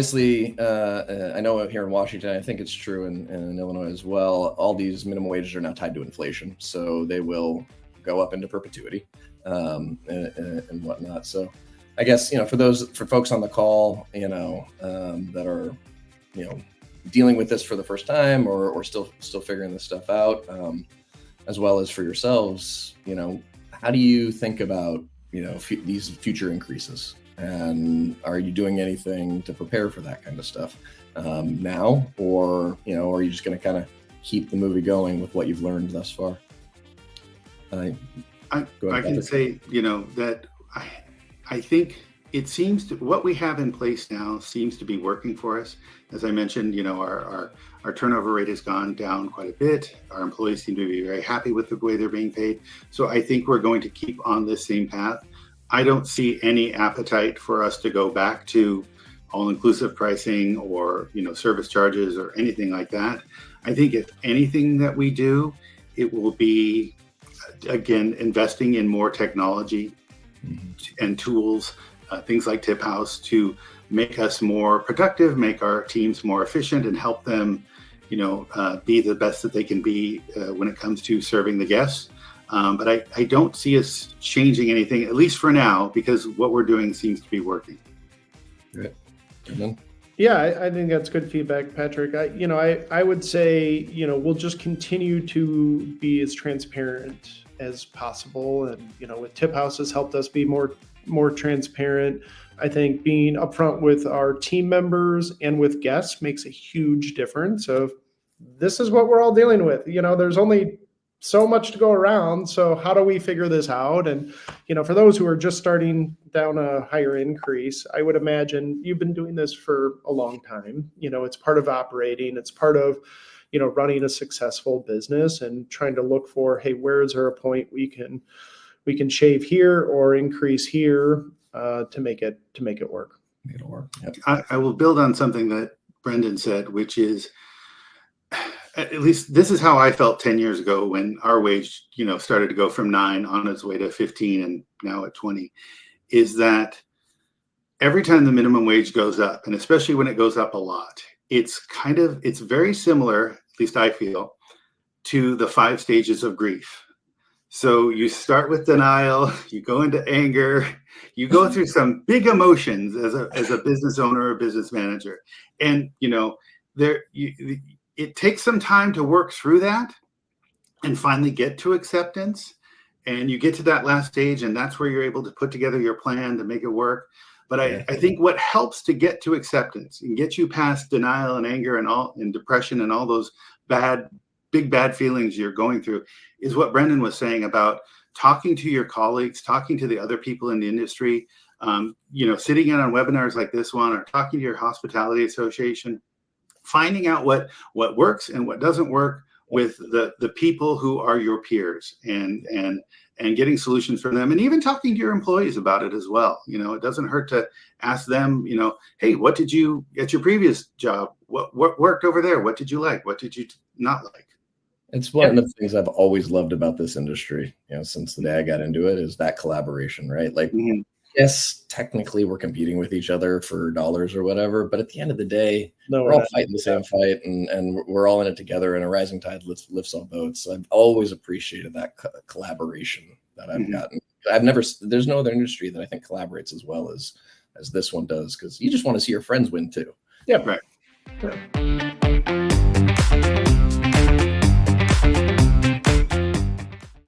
obviously, I know here in Washington, I think it's true in Illinois as well, all these minimum wages are now tied to inflation. So they will go up into perpetuity and whatnot. So I guess, for folks on the call, that are, dealing with this for the first time or still figuring this stuff out, as well as for yourselves, how do you think about, these future increases? And are you doing anything to prepare for that kind of stuff now, or are you just going to kind of keep the movie going with what you've learned thus far? I can say, that I think it seems to, what we have in place now seems to be working for us. As I mentioned, our turnover rate has gone down quite a bit. Our employees seem to be very happy with the way they're being paid. So I think we're going to keep on this same path. I don't see any appetite for us to go back to all-inclusive pricing or, service charges or anything like that. I think if anything that we do, it will be, again, investing in more technology and tools, things like TipHaus, to make us more productive, make our teams more efficient, and help them, be the best that they can be when it comes to serving the guests. But I don't see us changing anything, at least for now, because what we're doing seems to be working. Good. Yeah, I think that's good feedback, Patrick. I would say, we'll just continue to be as transparent as possible. And, with TipHaus has helped us be more transparent. I think being upfront with our team members and with guests makes a huge difference. So this is what we're all dealing with. There's only so much to go around. So how do we figure this out? And, for those who are just starting down a higher increase, I would imagine you've been doing this for a long time. It's part of operating. It's part of, running a successful business and trying to look for, hey, where is there a point we can shave here or increase here to make it work. It'll work. Yep. I will build on something that Brendan said, which is, at least this is how I felt 10 years ago when our wage, started to go from 9 on its way to 15 and now at 20, is that every time the minimum wage goes up, and especially when it goes up a lot, it's very similar, at least I feel, to the 5 stages of grief. So you start with denial, you go into anger, you go through some big emotions as a business owner or business manager. And, it takes some time to work through that and finally get to acceptance. And you get to that last stage, and that's where you're able to put together your plan to make it work. But I think what helps to get to acceptance and get you past denial and anger and depression and all those big bad feelings you're going through is what Brendan was saying about talking to your colleagues, talking to the other people in the industry, sitting in on webinars like this one, or talking to your hospitality association, finding out what works and what doesn't work with the people who are your peers, and getting solutions from them, and even talking to your employees about it as well. It doesn't hurt to ask them, hey, what did you at your previous job? What worked over there? What did you like? What did you not like? It's one of the things I've always loved about this industry, since the day I got into it, is that collaboration, right? Like, yes, technically we're competing with each other for dollars or whatever, but at the end of the day, we're all fighting the same fight, and we're all in it together, and a rising tide lifts all boats. So I've always appreciated that collaboration that I've gotten. There's no other industry that I think collaborates as well as this one does, because you just want to see your friends win too. Yeah, right. Yeah.